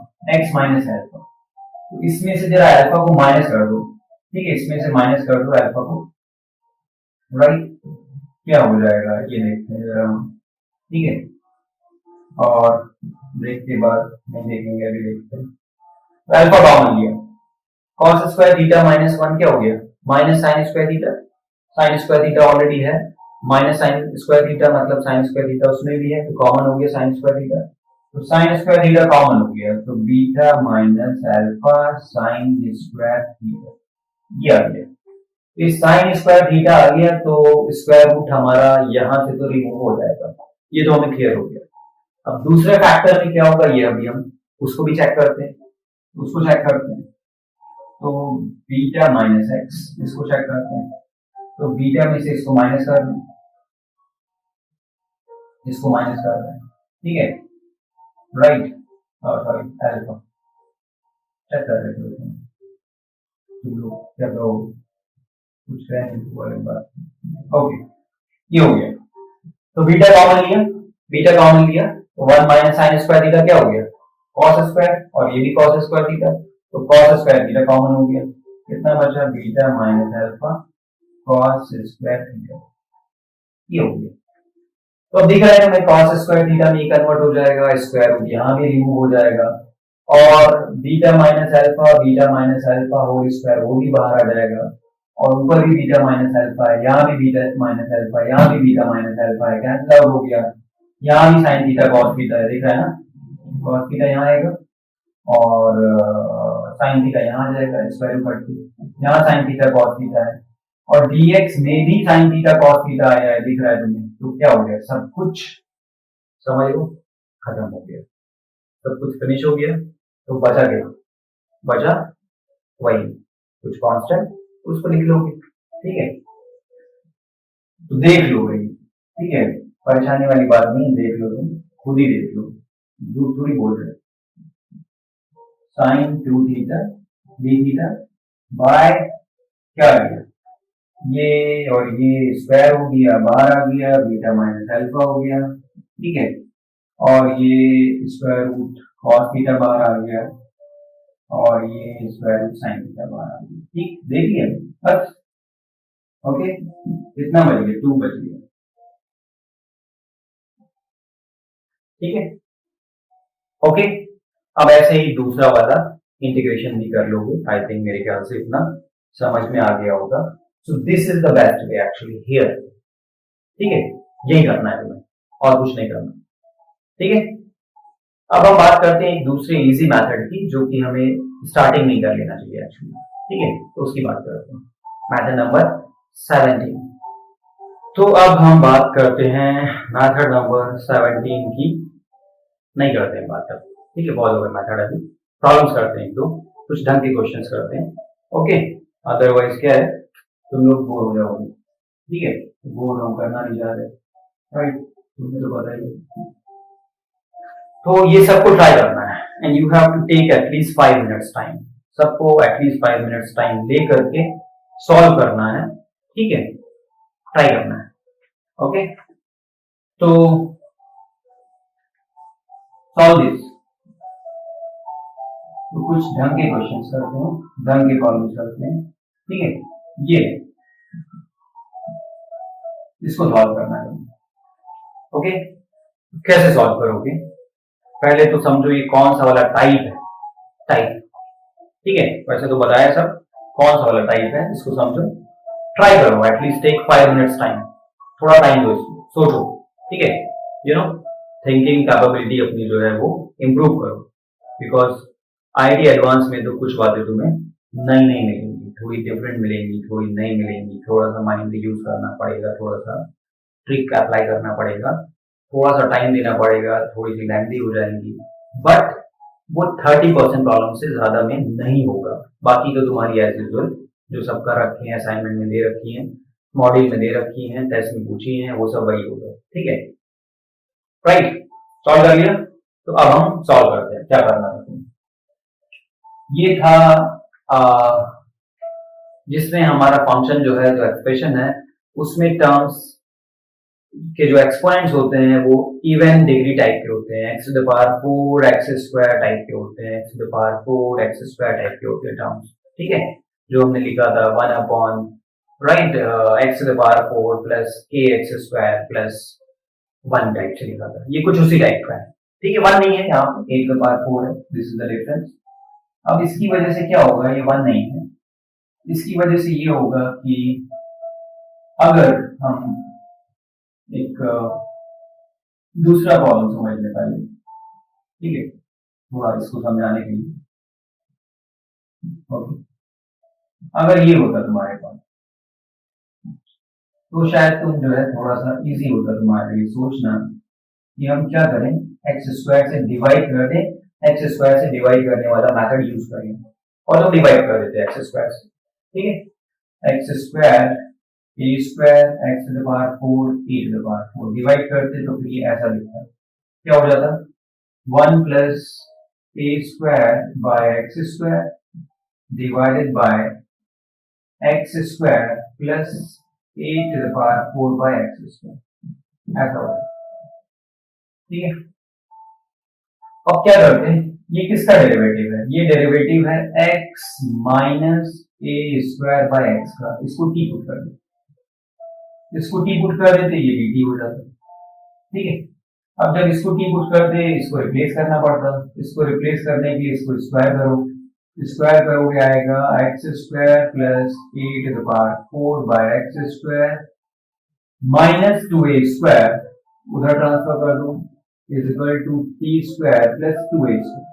तो इसमें से जरा अल्फा को माइनस कर दो, ठीक है, इसमें से माइनस कर दो अल्फा को, राइट। क्या हो जाएगा ये देखते हैं जरा हम, ठीक है, और ब्रेक के बाद नहीं देखेंगे, अभी देखते हैं। तो अल्फा कॉमन लिया, cos स्क्वायर थीटा माइनस 1 क्या हो गया, minus sign square theta, sign square theta already है, माइनस साइन स्क्वायर थीटा मतलब साइन स्क्वायर थीटा उसमें भी है, तो कॉमन हो गया साइन स्क्वायर थीटा, तो साइन स्क्वायर थीटा कॉमन हो गया, तो beta minus alpha sign square theta ये आ गया। इस साइन स्क्वायर थीटा आ गया तो स्क्वायर रूट हमारा यहां से तो रिमूव हो जाएगा, ये तो हमें क्लियर हो गया। अब दूसरे फैक्टर में क्या होगा ये अभी हम उसको भी चेक करते हैं, तो बीटा माइनस एक्स इसको चेक करते हैं, तो बीटा में से इसको माइनस कर दें, इसको माइनस कर रहे हैं, ठीक है, राइट। सॉरी अल्फा चेक कर रहे थे तुम लोग, क्या कहोगे, कुछ वाले बात, ओके, ये हो गया। तो बीटा कॉमन लिया तो 1 माइनस साइन स्क्वायर थीटा क्या हो गया, कॉस स्क्वायर, और ये भी कॉस स्क्वायर थीटा, तो कॉस स्क्वायर थीटा कॉमन हो गया, कितना बचा, beta minus alpha cos square theta, ये हो गया। तो अब दिख रहा है हमें cos स्क्वायर थीटा में कन्वर्ट हो जाएगा, स्क्वायर रूट यहाँ भी रिमूव हो जाएगा, और beta minus alpha whole square वो भी बाहर आ जाएगा, और ऊपर भी बीटा माइनस अल्फा है, यहाँ भी बीटा माइनस अल्फा, यहाँ भी बीटा माइनस अल्फा है, कैंसिल आउट हो गया, यहाँ भी साइन थीटा कॉस थीटा है, दिख रहा है ना, कॉस थीटा यहाँ आएगा और साइन थीटा यहाँ आ जाएगा, स्क्वायर रूट कट के यहाँ साइन थीटा कॉस थीटा है, और dx में भी साइन थीटा कॉस थीटा आया है, दिख रहा है तुम्हें, तो क्या हो गया, सब कुछ समझ लो खत्म हो गया, सब कुछ फिनिश हो गया, तो बचा वही कुछ कांस्टेंट, उसको लिख लोगे, ठीक है, तो देख लो भाई, ठीक है, परेशानी वाली बात नहीं, देख लो तुम खुद ही देख लो, झूठ थोड़ी बोल रहे, sine 2 theta D theta by क्या आ गया, ये और ये स्क्वायर हो गया, बाहर आ गया, बीटा माइनस अल्फा हो गया, ठीक है, और ये स्क्वायर रूट कॉस थीटा बाहर आ गया, और ये स्क्वायर रूट साइन थीटा बाहर आ गई। ठीक, देख लिया बस। ओके, इतना बच गया, 2 बच गया। ठीक है, ओके। अब ऐसे ही दूसरा वाला इंटीग्रेशन भी कर लोगे। आई थिंक मेरे ख्याल से इतना समझ में आ गया होगा। So this is the best way actually here. ठीक है, यही करना है तुम्हें और कुछ नहीं करना। ठीक है, अब हम बात करते हैं एक दूसरे इजी मेथड की, जो कि हमें स्टार्टिंग नहीं कर लेना चाहिए एक्चुअली। ठीक है, तो उसकी बात करते हैं, मेथड नंबर 17। तो अब हम बात करते हैं मेथड नंबर 17 की। नहीं करते हैं बात अब, ठीक है, बहुत हो गया मेथड। अभी प्रॉब्लम्स करते हैं, एक दो कुछ ढंग के क्वेश्चंस करते हैं। ओके, अदरवाइज क्या है, तुम लोग बोर हो जाओगे। ठीक है, बोर हम करना नहीं जा रहे, राइट, तुम्हें तो पता ही है। तो ये सबको ट्राई करना है and you have to take at least 5 minutes time. सबको एटलीस्ट 5 मिनट्स टाइम ले करके सॉल्व करना है। ठीक है, ट्राई करना है। ओके, तो सॉल्व दिस। तो कुछ ढंग के क्वेश्चंस करते हैं, ढंग के प्रॉब्लम्स करते हैं। ठीक है, ये इसको सॉल्व करना है। ओके, कैसे सॉल्व करोगे? पहले तो समझो ये कौन सा वाला टाइप है, टाइप। ठीक है, वैसे तो बताया सब कौन सा वाला टाइप है, इसको समझो, ट्राई करो, एटलीस्ट टेक 5 मिनट्स टाइम। थोड़ा टाइम दो इसको, सोचो। ठीक है, यू नो, थिंकिंग कैपेबिलिटी अपनी जो है वो इम्प्रूव करो, बिकॉज आईटी एडवांस में तो कुछ बातें तुम्हें नई नई मिलेंगी, थोड़ी डिफरेंट मिलेंगी, थोड़ी नई मिलेंगी। थोड़ा सा माइंड यूज करना पड़ेगा, थोड़ा सा ट्रिक अप्लाई करना पड़ेगा, थोड़ा सा टाइम देना पड़ेगा, थोड़ी सी लेंथी हो जाएंगी, बट वो 30% प्रॉब्लम से ज्यादा में नहीं होगा। बाकी तो तुम्हारी एज यूजुअल जो सबका रखे हैं, असाइनमेंट में दे रखी है, मॉड्यूल में दे रखी है, टेस्ट में पूछी है, वो सब वही होगा। ठीक है, राइट, सॉल्व कर लिया। तो अब हम सॉल्व करते हैं, क्या करना है तुम्हें। ये था जिसमें हमारा फंक्शन जो है, जो एक्सप्रेशन है, उसमें टर्म्स के जो एक्सपोनेंट्स होते हैं वो इवन डिग्री टाइप के होते हैं, x to the power 4 x square type के होते हैं, x to the power 4 x square type के होते हैं टर्म्स। ठीक है, जो हमने लिखा था 1 upon right x to the power 4 plus k x square plus 1 type से लिखा था, ये कुछ उसी टाइप का है। ठीक है, 1 नहीं है यहाँ पे, ए टू द पावर 4 है, दिस इज द डिफरेंस। अब इसकी वजह से क्या होगा, ये 1 नहीं है, इसकी वजह से ये होगा कि अगर हम एक दूसरा प्रॉब्लम समझ लें पहले। ठीक है, थोड़ा इसको समझाने के लिए। ओके, अगर ये होता तुम्हारे पास तो शायद तुम जो है थोड़ा सा इजी होता तुम्हारे लिए सोचना कि हम क्या करें, एक्स स्क्वायर से डिवाइड कर दें, एक्स स्क्वायर से डिवाइड करने वाला मेथड यूज करें और तुम डिवाइड कर देते एक्स स्क्वायर से। ठीक है, x square a square x to the power 4 a to the power 4 divide करते तो फिर ये ऐसा दिखता है, क्या हो जाता, 1 plus a square by x square divided by x square plus a to the power 4 by x square, ऐसा होता है। ठीक है, अब क्या करते हैं, ये किसका डेरिवेटिव है, ये डेरिवेटिव है x minus a square by x का, इसको टी पुट कर दो, इसको टी पुट कर देते ये भी टी हो जाता। ठीक है, अब जब इसको टी पुट करते इसको रिप्लेस करना पड़ता, इसको रिप्लेस करने के लिए इसको स्क्वायर करो, स्क्वायर करोगे आएगा x square plus a to the power 4 by x square minus 2a square, उधर ट्रांसफर कर दो, is equal to t square plus 2a square.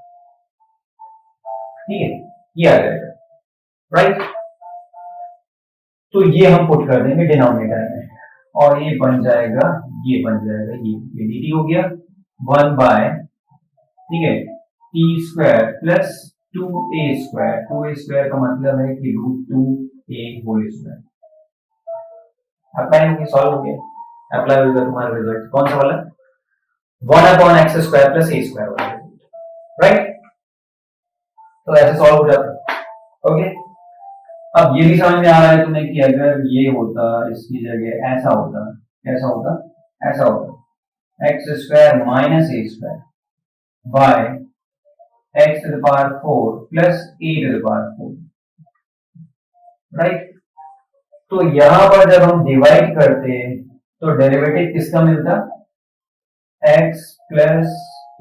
ठीक है, ये आ जाएगा, राइट। तो ये हम पुट कर देंगे डिनोमिनेटर में और ये बन जाएगा, ये बन जाएगा, ये dt हो गया 1 बाय, ठीक है, T square plus 2a square, 2a square का मतलब है कि √2a होल स्क्वायर। अप्लाई हो गया, सॉल्व हो गया, अप्लाई होगा तुम्हारा रिजल्ट कौन सा वाला, 1 upon x square plus a square वाला, राइट। तो ऐसे सॉल्व हो जाता है। ओके, अब ये भी समझ में आ रहा है तुम्हें कि अगर ये होता, इसकी जगह ऐसा होता, कैसा होता, ऐसा होता, x square minus a square bye x to the power 4 plus a to the power 4, right. तो यहां पर जब हम डिवाइड करते हैं तो डेरिवेटिव किसका मिलता, x plus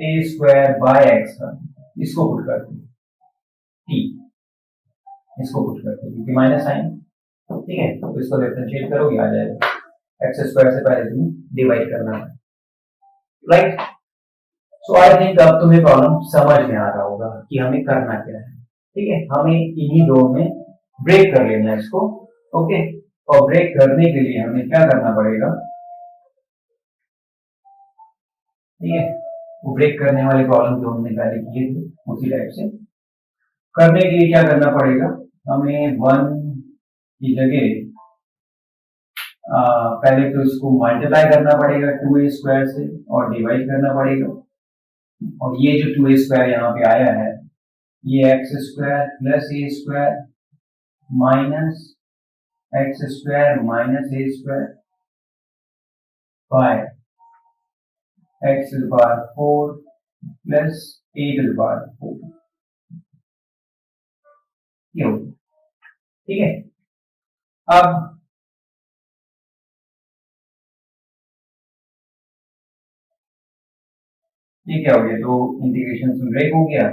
a square by x का, इसको पुट करते हैं t, इसको पुट करते हैं क्योंकि माइनस साइन, ठीक है। तो इसको डिफरेंशिएट करोगे आ जाएगा, एक्स स्क्वायर से पहले तुम्हें डिवाइड करना है, राइट। सो आई थिंक अब तुम्हें प्रॉब्लम समझ में आ रहा होगा कि हमें करना क्या है, ठीक है। हमें इन्हीं दो में ब्रेक कर लेना है इसको, ओके। और ब्रेक करने के लिए हमें क्या करना पड़ेगा, ठीक है। वो ब्रेक करने वाले प्रॉब्लम जो हमने पहले किए थे उसी टाइप से करने के लिए क्या करना पड़ेगा, हमें 1 की जगह पहले तो इसको मल्टीप्लाई करना पड़ेगा 2a स्क्वायर से और डिवाइड करना पड़ेगा, और ये जो 2a स्क्वायर यहाँ पे आया है ये x square plus a square minus x square minus a square by x to the power 4 plus a to the power 4, ये हो, ठीक है। अब ये क्या हो गया, तो इंटीग्रेशन से ब्रेक हो गया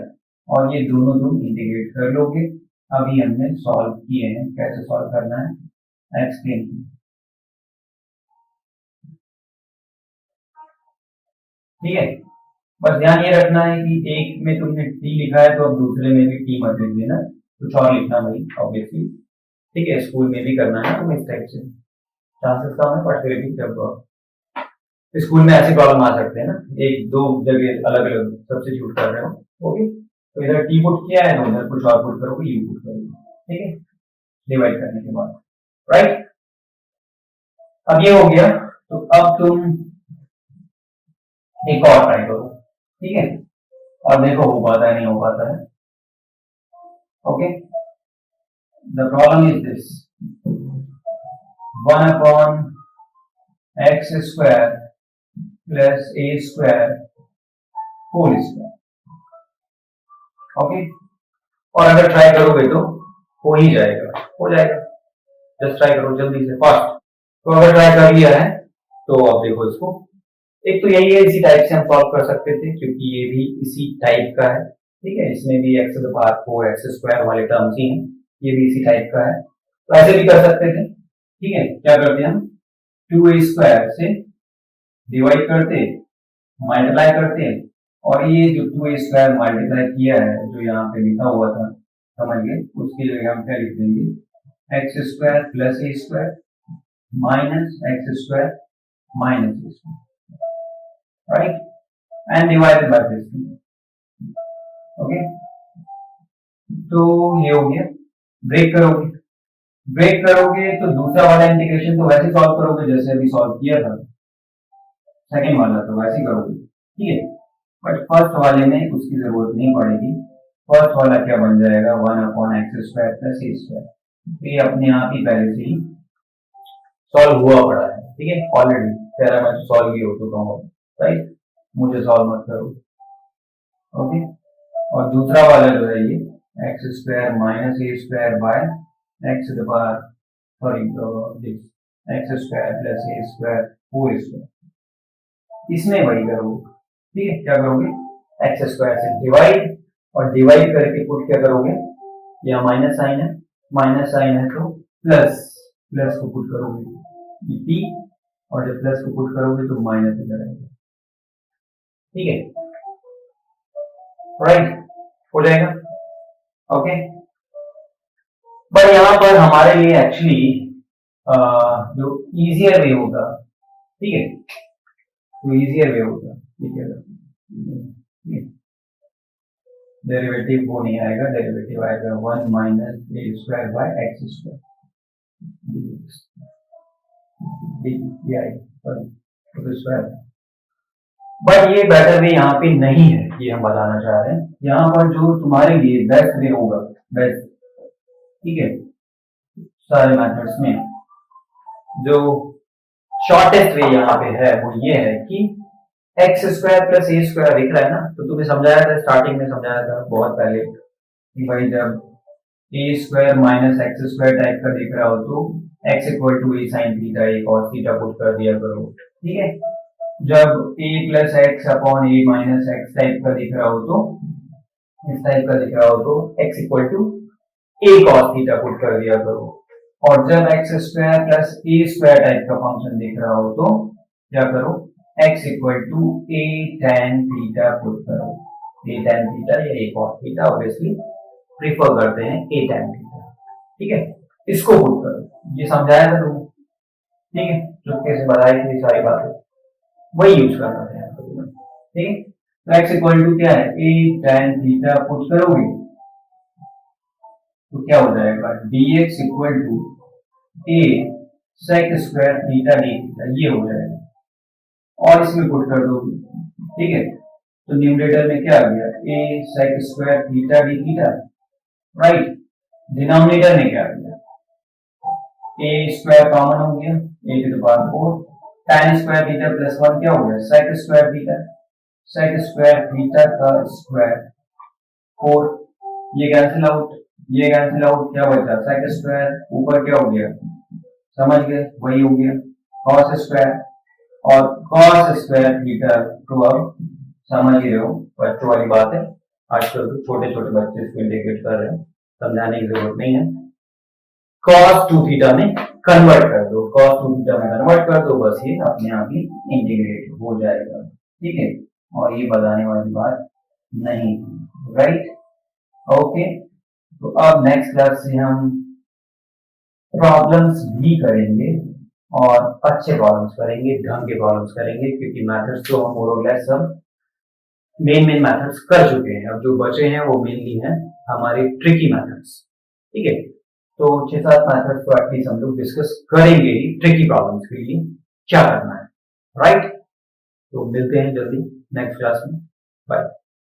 और ये दोनों तुम इंटीग्रेट कर लोगे। अभी हमने सॉल्व किए हैं, कैसे सॉल्व करना है एक्सप्लेन किया, ठीक है। बस ध्यान ये रखना है कि एक में तुमने टी लिखा है तो अब दूसरे में भी टी मत लिख देना, कुछ और लिखना भाई ऑब्वियसली, ठीक है। स्कूल में भी करना है तो इस टाइप से चांसेस कम है, पर फिर भी जब स्कूल में ऐसे प्रॉब्लम आ सकते हैं ना, एक दो जगह अलग अलग सब्स्टिट्यूट कर रहे हो, ओके। तो इधर टी पुट किया है तो उधर कुछ और पुट करोगे, यू पुट करोगे, ठीक है, डिवाइड करने के बाद, राइट। अब ये हो गया, तो अब तुम एक और ट्राई करो, ठीक है, और देखो हो पाता है नहीं हो पाता है, okay. The problem is this, 1 upon x square plus a square whole square, okay. और अगर ट्राई करोगे तो हो ही जाएगा, हो जाएगा, जस्ट ट्राई करो जल्दी से फास्ट। तो अगर ट्राई कर लिया है तो अब देखो इसको, एक तो यही है, इसी टाइप से हम सॉल्व कर सकते थे क्योंकि ये भी इसी टाइप का है, ठीक है। इसमें भी x to the power 4 x square वाले टर्म्स ही हैं, ये भी इसी टाइप का है, तो ऐसे भी कर सकते थे, ठीक है। क्या करते हैं हम, 2a स्क्वायर से डिवाइड करते, मल्टीप्लाई करते, और ये जो 2a स्क्वायर मल्टीप्लाई किया है जो यहाँ पे लिखा हुआ था समझिए, उसकी जगह हम क्या लिख देंगे, x square plus a square minus x square minus a square, right, and divided by this, okay. तो ये हो गया, ब्रेक करोगे, ब्रेक करोगे तो दूसरा वाला इंटीग्रेशन तो वैसे सॉल्व करोगे जैसे अभी सॉल्व किया था, सेकेंड वाला तो वैसे ही करोगे, ठीक है। बट फर्स्ट वाले में उसकी जरूरत नहीं पड़ेगी, फर्स्ट वाला क्या बन जाएगा, 1 upon x square plus a square, ये अपने आप ही पहले से ही सॉल्व हुआ पड़ा है, ठीक है, ऑलरेडी तेरा मैं सॉल्व ही हो चुका हूँ, राइट, मुझे सॉल्व मत करो, ओके। और दूसरा वाला जो है ये x square minus a square by x to the power, sorry x square plus a square whole square, इसमें वही करोगे, ठीक है। क्या करोगे, एक्स स्क्वायर से डिवाइड, और डिवाइड करके पुट क्या करोगे, यहाँ माइनस साइन है, माइनस साइन है तो प्लस, प्लस को पुट करोगे ये टी, और जब प्लस को पुट करोगे तो माइनस इधर आएगा, ठीक है, राइट, हो जाएगा, ओके। बट यहां पर हमारे लिए एक्चुअली जो इजियर वे होगा, ठीक है, तो इजियर वे होगा, ठीक है, डेरिवेटिव वो नहीं आएगा, डेरिवेटिव आएगा 1 minus a square by x square, but ये बेटर वे यहाँ पे नहीं है, ये हम बताना चाह रहे हैं। यहाँ पर जो तुम्हारे लिए बेस्ट वे होगा, बेस्ट, ठीक है, सारे मेथड्स में जो शॉर्टेस्ट वे यहाँ पे है वो ये है कि x square plus a square दिख रहा है ना, तो तुम्हें समझाया था, स्टार्टिंग में समझाया था बहुत पहले कि भाई जब a square minus x square type का दिख रहा हो तो x equal to a sine theta a cos theta put कर दिया करो, ठीक है। जब a plus x upon a minus x type का दिख रहा हो तो, इस टाइप का दिख रहा हो तो x equal to a cos theta put कर दिया करो। और जब x square plus a square type का फंक्शन दिख रहा हो तो क्या करो, x equal to a tan theta put करो। ए tan थीटा या a cos theta obviously prefer करते हैं ए tan थीटा, ठीक है। इसको पुट करो, ये समझाया था तुमने, ठीक है, चुपके से बताई थी सारी बातें, वही यूज करना है यहाँ पर, ठीक है। तो एक्स इक्वल टू क्या है, ए tan थीटा पुट करोगे तो क्या हो जाएगा, dx equal to a sec square theta D theta, ये हो जाएगा। और इसमें पुट कर दो, ठीक है। तो न्यूमरेटर में क्या आ गया, a sec square theta D theta, right. Denominator में क्या आ गया, ए स्क्वायर कॉमन हो गया, a to the power 4 tan square theta plus 1 क्या हो गया, sec square theta, sec square theta का स्क्वायर 4, ये कैंसिल आउट, ये कैंसिल आउट, क्या बचा सेक स्क्वायर, ऊपर क्या हो गया, समझ गए, वही हो गया cos स्क्वायर, और cos स्क्वायर थीटा तो अब समझ ही रहे हो, बच्चों वाली बात है, आजकल तो छोटे छोटे बच्चे इसको इंटीग्रेट कर रहे हैं, समझाने की जरूरत नहीं है। cos 2 थीटा में कन्वर्ट कर दो, cos 2 थीटा में कन्वर्ट कर दो, बस ये अपने आप ही इंटीग्रेट हो जाएगा, ठीक है। और ये बताने वाली बात नहीं, राइट, ओके। तो अब नेक्स्ट क्लास से हम प्रॉब्लम्स भी करेंगे और अच्छे प्रॉब्लम्स करेंगे, ढंग के प्रॉब्लम्स करेंगे, क्योंकि मैथड्स तो हम मोर और लेस सब मेन मैथड्स कर चुके हैं, अब जो बचे हैं वो मेनली हैं हमारे ट्रिकी मैथड्स, ठीक है। तो 6-7 मैथड्स तो एटलीस्ट हम लोग डिस्कस करेंगे ही ट्रिकी प्रॉब्लम्स के लिए क्या करना है, राइट। तो मिलते हैं जल्दी नेक्स्ट क्लास में, बाय।